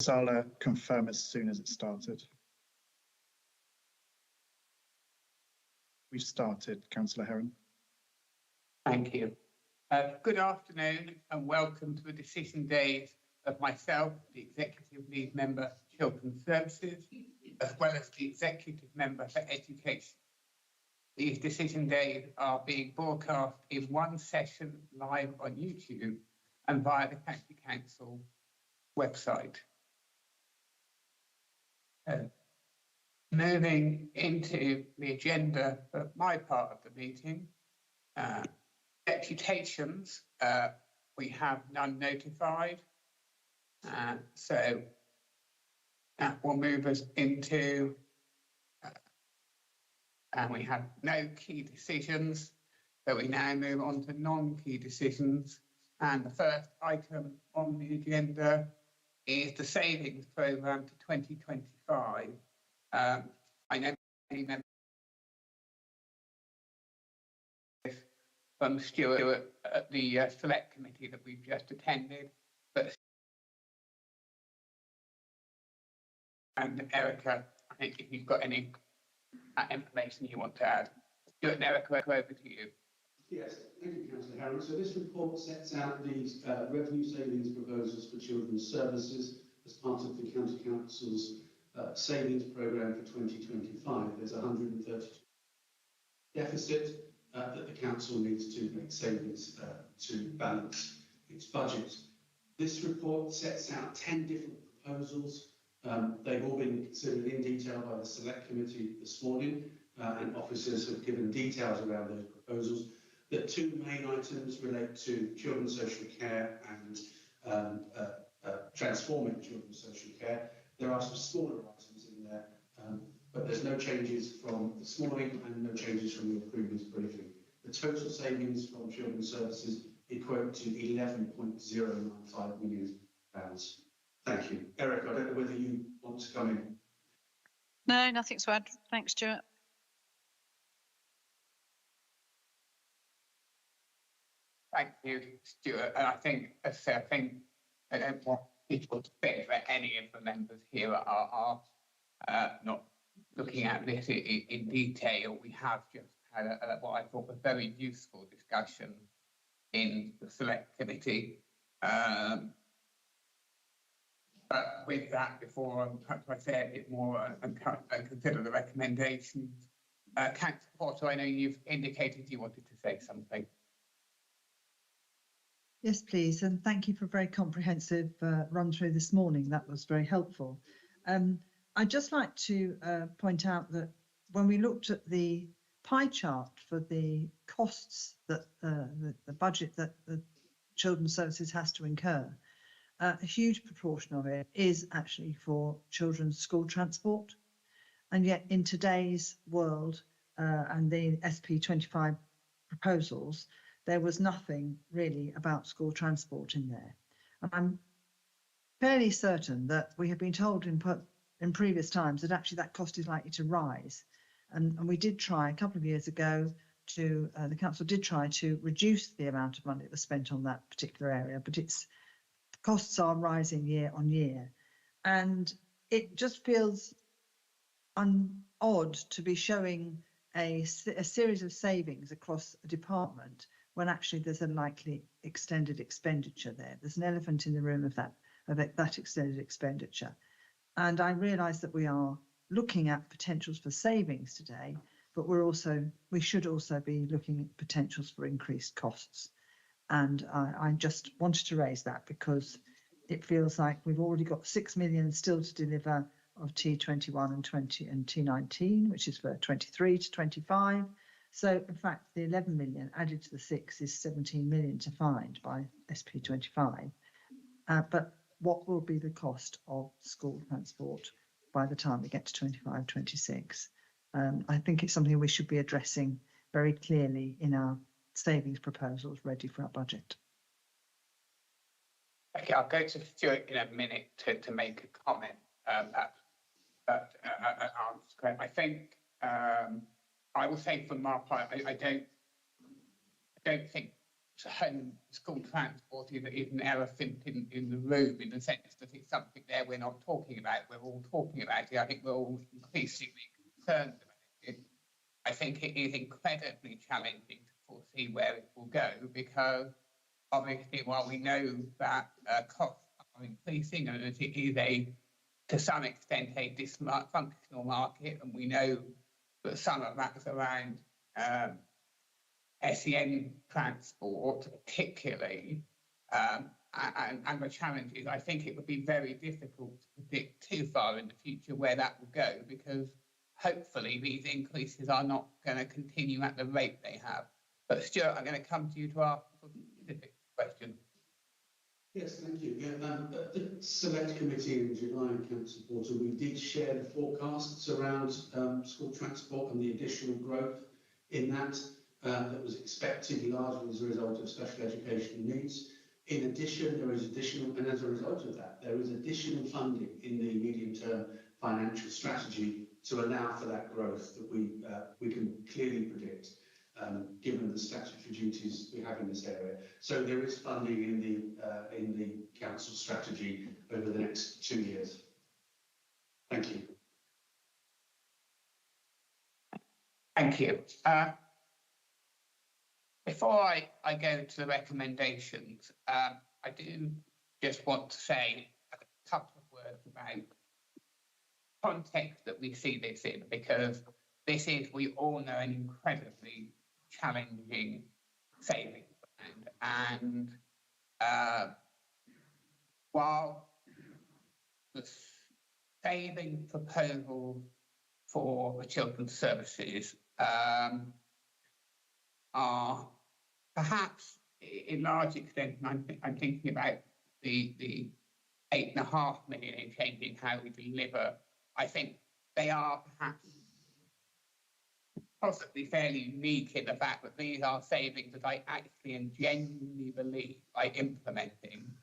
I'll confirm as soon as it started. We've started, Councillor Heron. Thank you. Good afternoon and welcome to the decision days of myself, the Executive Lead Member for Children's Services, as well as the Executive Member for Education. These decision days are being broadcast in one session live on YouTube and via the County Council website. Moving into the agenda for my part of the meeting, deputations, we have none notified, so that will move us into, and we have no key decisions, so we now move on to non-key decisions. And the first item on the agenda is the savings programme to 2025. I know many members from Stuart at the select committee that we've just attended, but and Erica, I think if you've got any information you want to add. Stuart and Erica, over to you. Yes, thank you, Councillor Harron. So this report sets out these revenue savings proposals for children's services as part of the County Council's savings programme for 2025. There's 130 deficit that the council needs to make savings to balance its budget. This report sets out 10 different proposals. They've all been considered in detail by the Select Committee this morning, and officers have given details around those proposals. The two main items relate to children's social care and transforming children's social care. There are some smaller items in there, but there's no changes from this morning and no changes from your previous briefing. The total savings from children's services equate to £11.095 million. Thank you. Eric, I don't know whether you want to come in. No, nothing to add. Thanks, Stuart. Thank you, Stuart. And I think, as I say, I don't want people to think that any of the members here are not looking at this in detail. We have just had what I thought was a very useful discussion in the Select Committee. But with that, before perhaps I say a bit more and consider the recommendations, Councillor Porter, I know you've indicated you wanted to say something. Yes, please, and thank you for a very comprehensive run through this morning. That was very helpful. I'd just like to point out that when we looked at the pie chart for the costs that the budget that the Children's Services has to incur, a huge proportion of it is actually for children's school transport. And yet in today's world and the SP25 proposals, there was nothing really about school transport in there. And I'm fairly certain that we have been told in previous times that actually that cost is likely to rise. And we did try a couple of years ago to, the council did try to reduce the amount of money that was spent on that particular area, but costs are rising year on year. And it just feels odd to be showing a series of savings across a department when actually there's a likely extended expenditure there. There's an elephant in the room of that extended expenditure. And I realise that we are looking at potentials for savings today, but we should also be looking at potentials for increased costs. And I just wanted to raise that because it feels like we've already got 6 million still to deliver of T21 and T19, which is for 23 to 25. So in fact, the 11 million added to the 6 is 17 million to find by SP25. But what will be the cost of school transport by the time we get to 25, 26? I think it's something we should be addressing very clearly in our savings proposals ready for our budget. Okay, I'll go to Stuart in a minute to make a comment. I think I will say from my part, I don't think home school transport is an elephant in the room, in the sense that it's something there we're not talking about. We're all talking about it. I think we're all increasingly concerned about it. I think it is incredibly challenging to foresee where it will go, because obviously, while we know that costs are increasing and that it is to some extent a dysfunctional market, and we know that some of that is around SEN transport particularly, and the challenges, I think it would be very difficult to predict too far in the future where that will go, because hopefully these increases are not going to continue at the rate they have. But Stuart, I'm going to come to you to ask a specific question. Yes, thank you. Yeah, at the Select Committee in July, Councillor Porter, we did share the forecasts around school transport and the additional growth in that that was expected largely as a result of special educational needs. In addition, there is additional, and as a result of that, there is additional funding in the medium-term financial strategy to allow for that growth that we can clearly predict, given the statutory duties we have in this area. So there is funding in the council strategy over the next 2 years. Thank you. Thank you. Before I go to the recommendations, I do just want to say a couple of words about context that we see this in, because this is, we all know, an incredibly challenging savings plan. And while the saving proposals for the children's services are perhaps, in large extent, and I'm thinking about the 8.5 million in changing how we deliver, I think they are perhaps possibly fairly unique in the fact that these are savings that I actually and genuinely believe by implementing,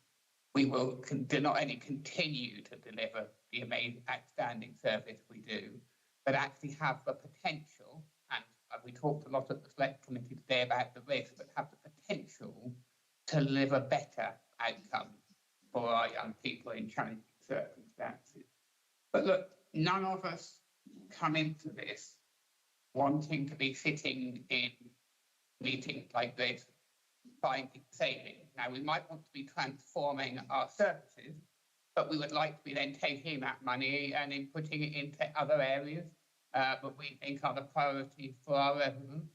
we will not only continue to deliver the amazing, outstanding service we do, but actually have the potential, and we talked a lot at the Select Committee today about the risk, but have the potential to deliver better outcomes for our young people in challenging circumstances. But look, none of us come into this wanting to be sitting in meetings like this, finding savings. Now, we might want to be transforming our services, but we would like to be then taking that money and then putting it into other areas that we think are the priorities for our residents,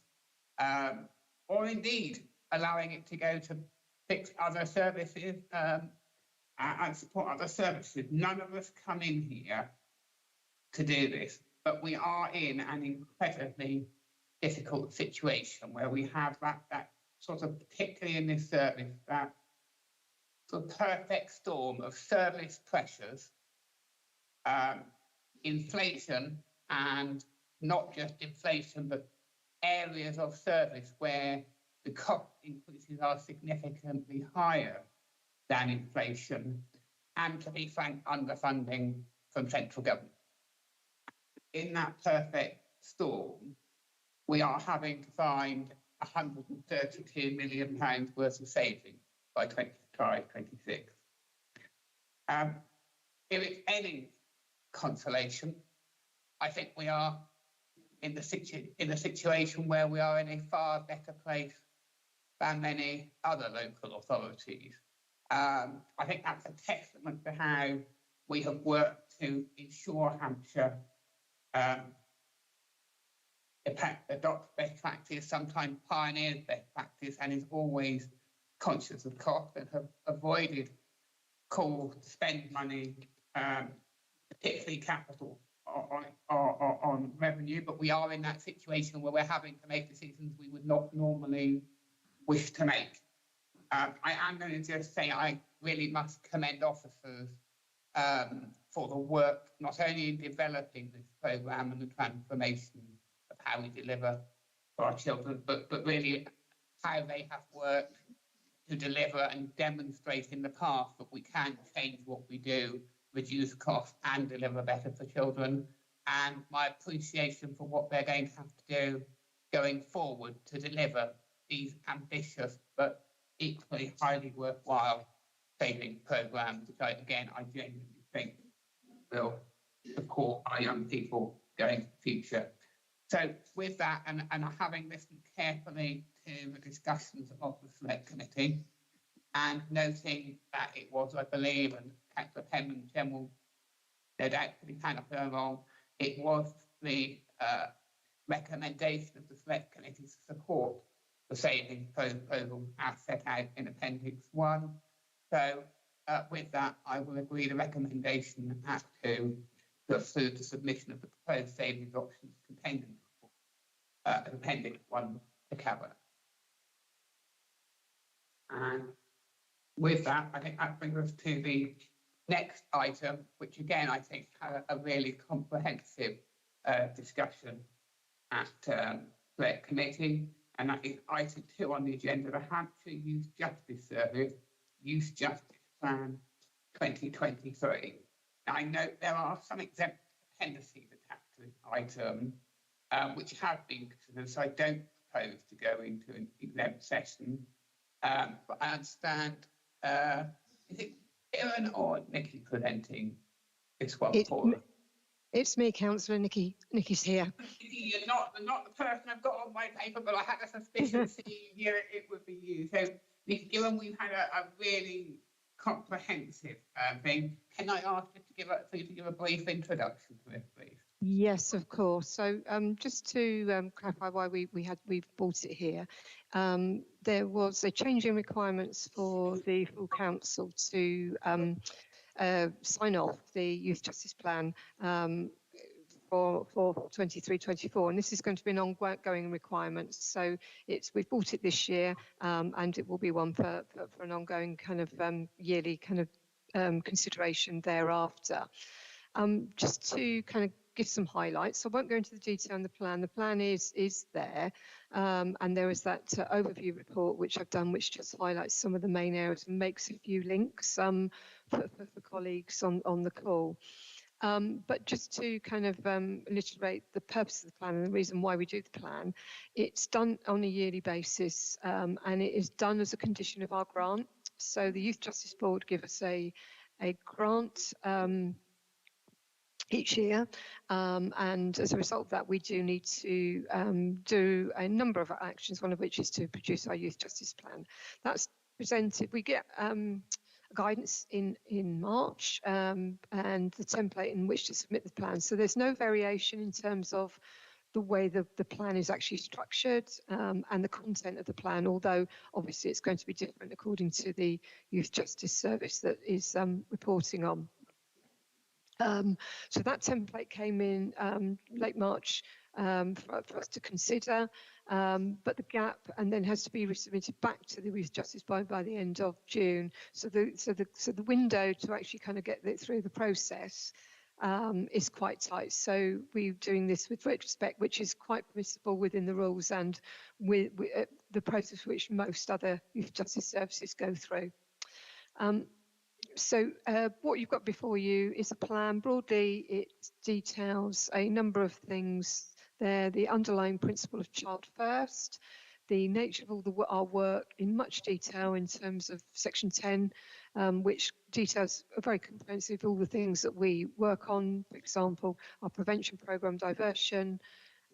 or indeed allowing it to go to fix other services and support other services. None of us come in here to do this, but we are in an incredibly difficult situation where we have that sort of, particularly in this service, that sort of perfect storm of service pressures, inflation, and not just inflation, but areas of service where the cost increases are significantly higher than inflation, and, to be frank, underfunding from central government. In that perfect storm, we are having to find £132 million worth of savings by 2025-26. If it's any consolation, I think we are in the situation where we are in a far better place than many other local authorities. I think that's a testament to how we have worked to ensure Hampshire adopts best practice, sometimes pioneers best practice, and is always conscious of cost, and have avoided calls to spend money, particularly capital, on revenue. But we are in that situation where we're having to make decisions we would not normally wish to make. I am going to just say I really must commend officers for the work, not only in developing this programme and the transformation of how we deliver for our children, but really how they have worked to deliver and demonstrate in the past that we can change what we do, reduce costs and deliver better for children. And my appreciation for what they're going to have to do going forward to deliver these ambitious but equally highly worthwhile savings programme, which I genuinely think will support our young people going into the future. So with that, and having listened carefully to the discussions of the Select Committee, and noting that it was, I believe, and Councillor Penman General no doubt to be kind of along, it was the recommendation of the Select Committee to support the savings proposal as set out in Appendix 1. So with that, I will agree the recommendation as to through the submission of the proposed savings options contained in Appendix 1 to Cabinet. And with that, I think that brings us to the next item, which again, I think had a really comprehensive discussion at Select Committee, and that is item 2 on the agenda, the Hampshire Youth Justice Service Youth Justice Plan 2023. Now, I note there are some exempt appendices attached to this item, which have been considered, so I don't propose to go into an exempt session. But I understand, is it Kieran or Nikki presenting this one for us? It's me, Councillor Nikki. Nikki's here. You're not the person I've got on my paper, but I had a suspicion it would be you. So, Nikki, given we've had a really comprehensive thing, can I ask you to give a brief introduction to it, please? Yes, of course. So just to clarify why we've brought it here, there was a change in requirements for the full council to sign off the Youth Justice Plan for 23-24, and this is going to be an ongoing requirement. So we've bought it this year, and it will be one for an ongoing kind of yearly kind of consideration thereafter. Just to kind of give some highlights, I won't go into the detail on the plan. The plan is there, and there is that overview report which I've done, which just highlights some of the main areas and makes a few links for colleagues on the call. But just to kind of reiterate the purpose of the plan and the reason why we do the plan, it's done on a yearly basis, and it is done as a condition of our grant. So the Youth Justice Board give us a grant each year, and as a result of that, we do need to do a number of actions, one of which is to produce our Youth Justice Plan. That's presented, we get guidance in March, and the template in which to submit the plan. So there's no variation in terms of the way the plan is actually structured, and the content of the plan, although obviously it's going to be different according to the Youth Justice Service that is reporting on. So that template came in late March for us to consider, but the gap and then has to be resubmitted back to the Youth Justice by the end of June. So the window to actually kind of get it through the process is quite tight. So we're doing this with retrospect, which is quite permissible within the rules and with the process which most other youth justice services go through. So what you've got before you is a plan. Broadly, it details a number of things there. The underlying principle of child first, the nature of all our work in much detail in terms of Section 10, which details are very comprehensive, all the things that we work on, for example, our prevention programme, diversion,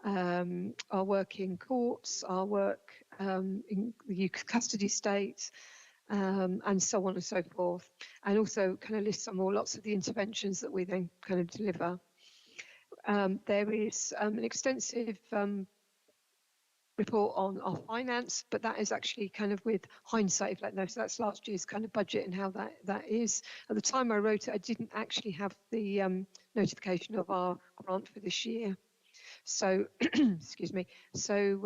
our work in courts, our work in the youth custody state, and so on and so forth, and also kind of lists lots of the interventions that we then kind of deliver. There is an extensive report on our finance, but that is actually kind of with hindsight, so that's last year's kind of budget and how that is. At the time I wrote it, I didn't actually have the notification of our grant for this year. So, excuse me. So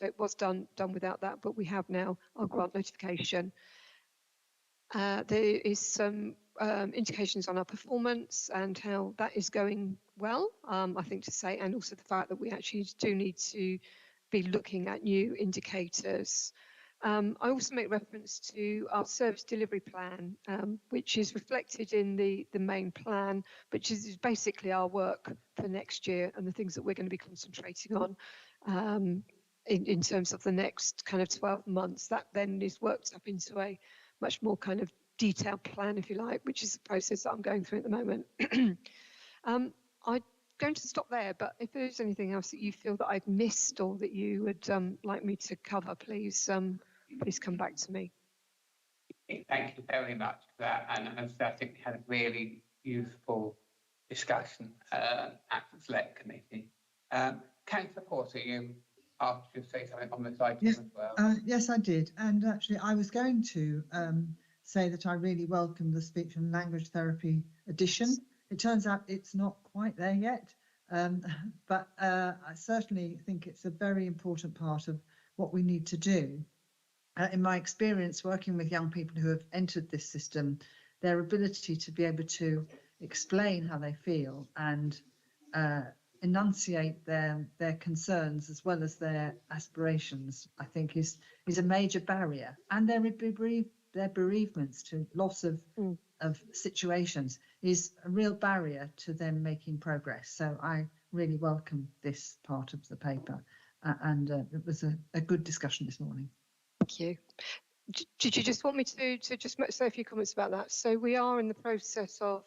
it was done without that, but we have now our grant notification. There is some indications on our performance and how that is going well, I think to say, and also the fact that we actually do need to be looking at new indicators. I also make reference to our service delivery plan, which is reflected in the main plan, which is basically our work for next year and the things that we're going to be concentrating on. in terms of the next kind of 12 months. That then is worked up into a much more kind of detailed plan, if you like, which is the process that I'm going through at the moment. I'm going to stop there, but if there's anything else that you feel that I've missed or that you would like me to cover, please come back to me. Thank you very much for that. And I think we had a really useful discussion at the Select Committee. Councillor Porter, you asked to say something on this item Yes, as well. yes, I did. And actually, I was going to say that I really welcome the speech and language therapy addition. It turns out it's not quite there yet, but I certainly think it's a very important part of what we need to do. In my experience working with young people who have entered this system, their ability to be able to explain how they feel and enunciate their concerns as well as their aspirations, I think is a major barrier. And their bereavements to loss of situations is a real barrier to them making progress. So I really welcome this part of the paper, and it was a good discussion this morning. Thank you. Did you just want me to just say a few comments about that? So we are in the process of,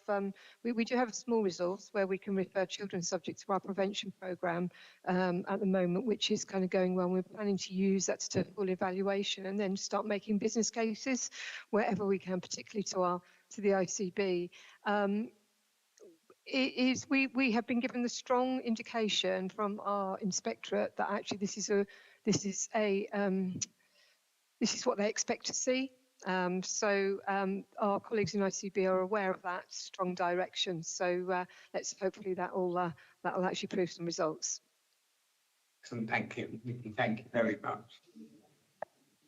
we do have a small resource where we can refer children subject to our prevention programme at the moment, which is kind of going well. We're planning to use that to full evaluation and then start making business cases wherever we can, particularly to the ICB. We have been given the strong indication from our inspectorate that actually this is what they expect to see. So our colleagues in ICB are aware of that strong direction. So let's hopefully that will actually prove some results. Excellent, thank you. Thank you very much.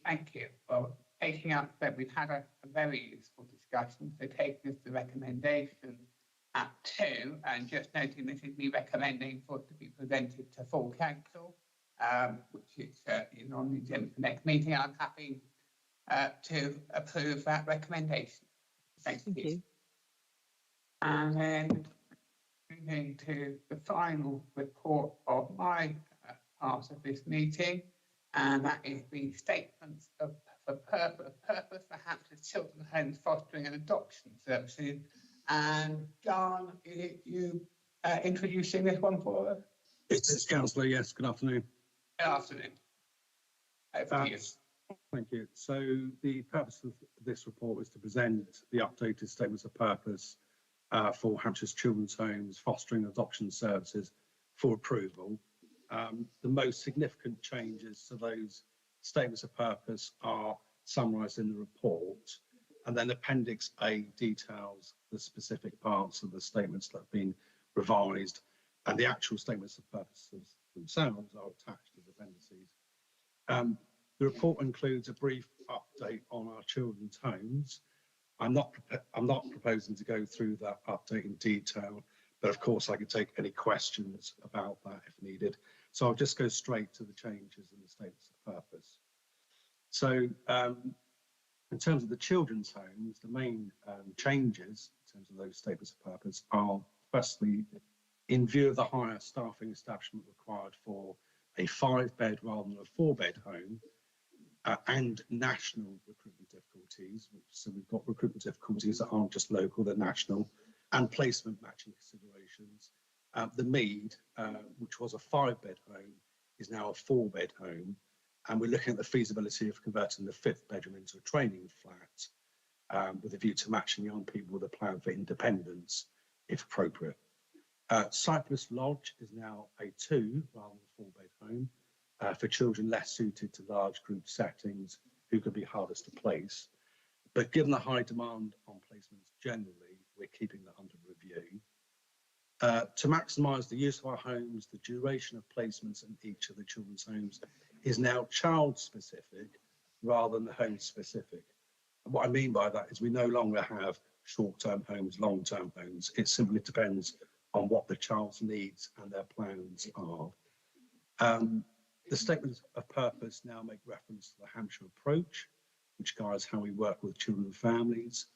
Thank you. Well, taking up that we've had a very useful discussion. So taking us to recommendation at 2, and just noting this is me recommending for it to be presented to full council. Which is on the agenda for next meeting. I'm happy to approve that recommendation. Thank you. And then moving to the final report of my part of this meeting, and that is the statements of purpose for Hampshire's Children's Homes Fostering and Adoption Services. And John, is it you introducing this one for us? It is, Councillor. Yes, good afternoon. Good afternoon. Over to you. Thank you. So the purpose of this report is to present the updated statements of purpose for Hampshire's Children's Homes Fostering and Adoption Services for approval. The most significant changes to those statements of purpose are summarised in the report, and then Appendix A details the specific parts of the statements that have been revised, and the actual statements of purposes themselves are attached as appendices. The report includes a brief update on our children's homes. I'm not proposing to go through that update in detail, but of course I could take any questions about that if needed. So I'll just go straight to the changes in the statements of purpose. So in terms of the children's homes, the main changes in terms of those statements of purpose are, firstly, in view of the higher staffing establishment required for a 5-bed rather than a 4-bed home, and national recruitment difficulties. So we've got recruitment difficulties that aren't just local, they're national, and placement matching considerations. The Mead, which was a 5-bed home, is now a 4-bed home, and we're looking at the feasibility of converting the 5th bedroom into a training flat, with a view to matching young people with a plan for independence, if appropriate. Cypress Lodge is now a 2 rather than 4-bed home for children less suited to large group settings who could be hardest to place. But given the high demand on placements generally, we're keeping that under review. To maximise the use of our homes, the duration of placements in each of the children's homes is now child specific rather than home specific. And what I mean by that is we no longer have short-term homes, long-term homes. It simply depends on what the child's needs and their plans are. The statements of purpose now make reference to the Hampshire approach, which guides how we work with children and families.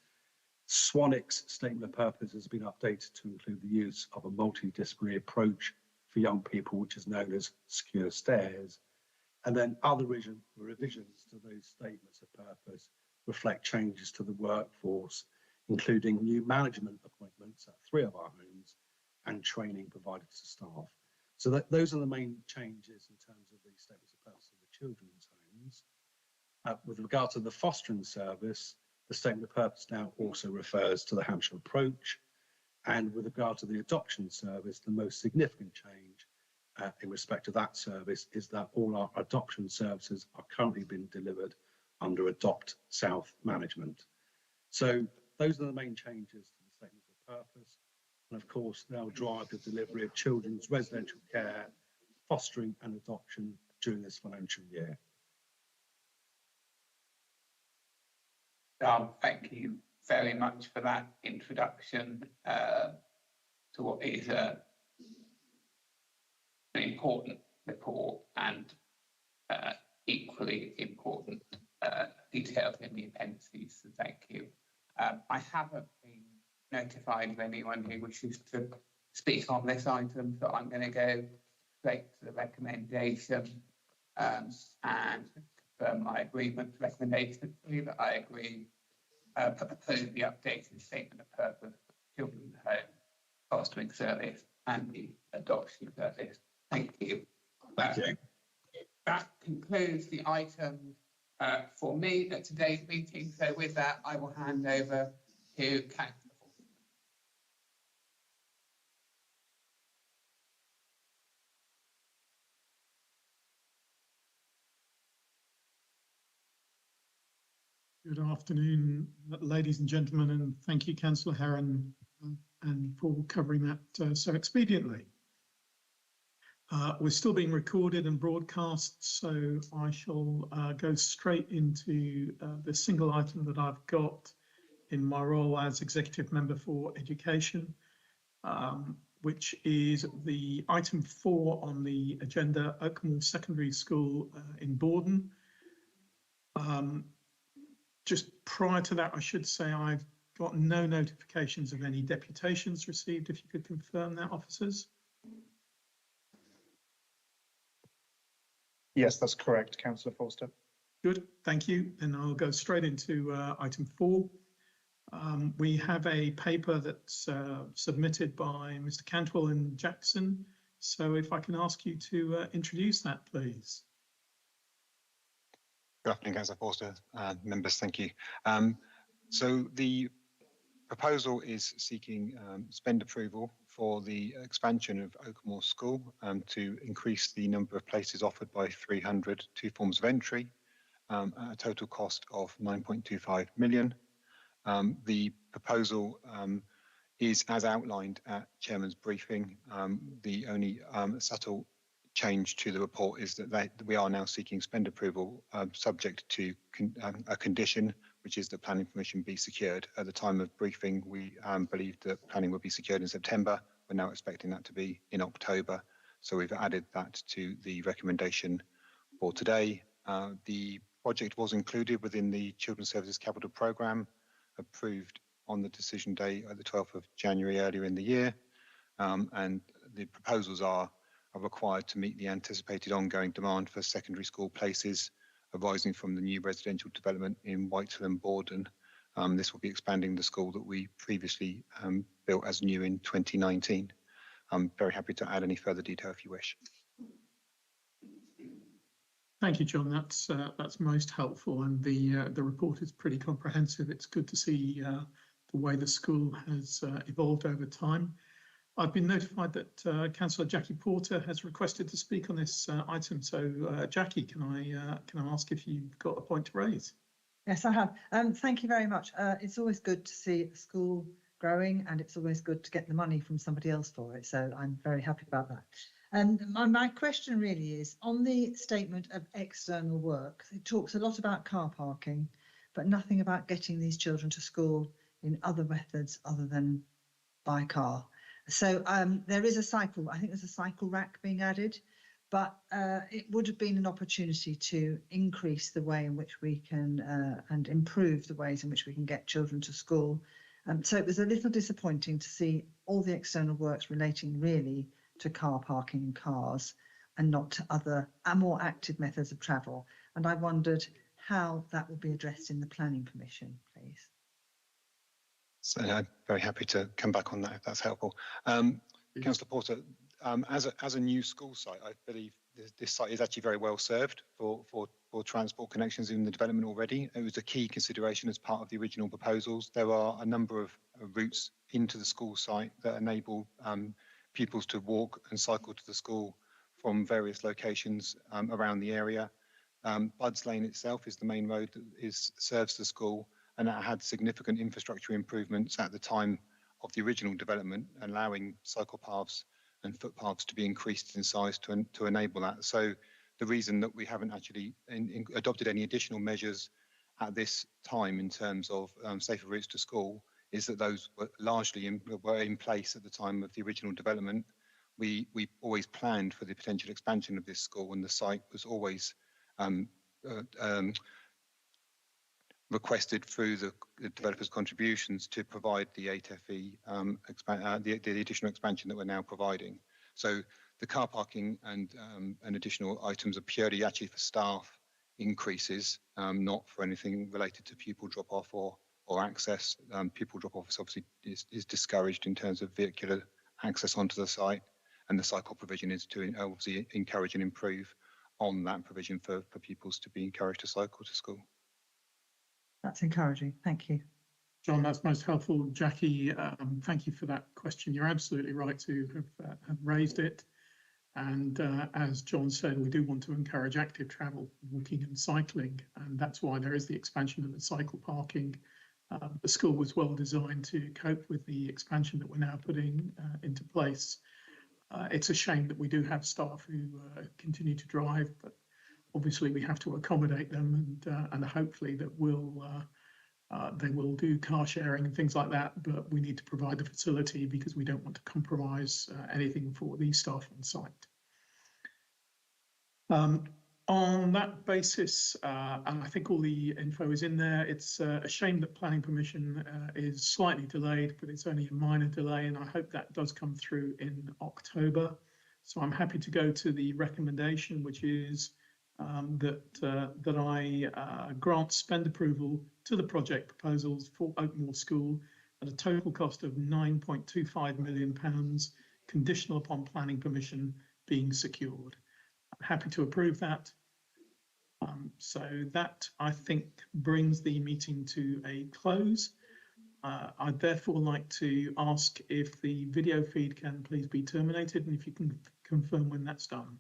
Swanwick's statement of purpose has been updated to include the use of a multidisciplinary approach for young people, which is known as Secure Stairs. And then other revisions to those statements of purpose reflect changes to the workforce, including new management appointments at 3 of our homes and training provided to staff. So those are the main changes in terms of the statements of purpose of the children's homes. With regard to the fostering service, the statement of purpose now also refers to the Hampshire approach. And with regard to the adoption service, the most significant change in respect to that service is that all our adoption services are currently being delivered under Adopt South management. So those are the main changes to the statements of purpose. And of course, they'll drive the delivery of children's residential care, fostering and adoption during this financial year. Thank you very much for that introduction to what is an important report and equally important details in the appendices, so thank you. I haven't been notified of anyone who wishes to speak on this item, so I'm going to go straight to the recommendation and confirm my agreement to recommendation that I agree propose the updated statement of purpose for children's home, fostering service and the adoption service. Thank you. That concludes the items for me at today's meeting. So with that, I will hand over to Councillor. Good afternoon, ladies and gentlemen, and thank you, Councillor Heron, and for covering that so expediently. We're still being recorded and broadcast, so I shall go straight into the single item that I've got in my role as Executive Member for Education, which is the item 4 on the agenda, Oakmoor Secondary School in Borden. Just prior to that, I should say I've got no notifications of any deputations received. If you could confirm that, officers. Yes, that's correct, Councillor Forster. Good, thank you. Then I'll go straight into item 4. We have a paper that's submitted by Mr. Cantwell and Jackson. So if I can ask you to introduce that, please. Good afternoon, Councillor Forster, members, thank you. So the proposal is seeking spend approval for the expansion of Oakmoor School to increase the number of places offered by 300 2 forms of entry at a total cost of 9.25 million. The proposal is as outlined at Chairman's briefing. The only subtle change to the report is that we are now seeking spend approval subject to a condition, which is that planning permission be secured. At the time of briefing, we believed that planning would be secured in September. We're now expecting that to be in October. So we've added that to the recommendation for today. The project was included within the Children's Services Capital Programme, approved on the decision day at the 12th of January earlier in the year. And the proposals are required to meet the anticipated ongoing demand for secondary school places arising from the new residential development in Whitehall and Borden. This will be expanding the school that we previously built as new in 2019. I'm very happy to add any further detail if you wish. Thank you, John. That's most helpful, and the report is pretty comprehensive. It's good to see the way the school has evolved over time. I've been notified that Councillor Jackie Porter has requested to speak on this item. So, Jackie, can I ask if you've got a point to raise? Yes, I have. Thank you very much. It's always good to see a school growing, and it's always good to get the money from somebody else for it. So I'm very happy about that. And my question really is, on the statement of external work, it talks a lot about car parking, but nothing about getting these children to school in other methods other than by car. So there is a cycle, I think there's a cycle rack being added, but it would have been an opportunity to increase the way in which we can and improve the ways in which we can get children to school. So it was a little disappointing to see all the external works relating really to car parking and cars and not to other more active methods of travel. And I wondered how that will be addressed in the Planning Permission, please. So I'm very happy to come back on that if that's helpful. Councillor Porter, as a new school site, I believe this site is actually very well served for transport connections in the development already. It was a key consideration as part of the original proposals. There are a number of routes into the school site that enable pupils to walk and cycle to the school from various locations around the area. Budds Lane itself is the main road that serves the school, and that had significant infrastructure improvements at the time of the original development, allowing cycle paths and footpaths to be increased in size to enable that. So the reason that we haven't actually adopted any additional measures at this time in terms of safer routes to school is that those were largely in place at the time of the original development. We always planned for the potential expansion of this school, and the site was always requested through the developers' contributions to provide the 8FE, the additional expansion that we're now providing. So the car parking and additional items are purely actually for staff increases, not for anything related to pupil drop-off or access. Pupil drop-off is discouraged in terms of vehicular access onto the site, and the cycle provision is to obviously encourage and improve on that provision for pupils to be encouraged to cycle to school. That's encouraging. Thank you. John, that's most helpful. Jackie, thank you for that question. You're absolutely right to have raised it. And as John said, we do want to encourage active travel, walking and cycling, and that's why there is the expansion of the cycle parking. The school was well designed to cope with the expansion that we're now putting into place. It's a shame that we do have staff who continue to drive, but obviously we have to accommodate them, and hopefully that they will do car sharing and things like that, but we need to provide the facility because we don't want to compromise anything for the staff on site. On that basis, and I think all the info is in there, it's a shame that planning permission is slightly delayed, but it's only a minor delay, and I hope that does come through in October. So I'm happy to go to the recommendation, which is that I grant spend approval to the project proposals for Oakmoor School at a total cost of £9.25 million, conditional upon planning permission being secured. I'm happy to approve that. So that, I think, brings the meeting to a close. I'd therefore like to ask if the video feed can please be terminated, and if you can confirm when that's done.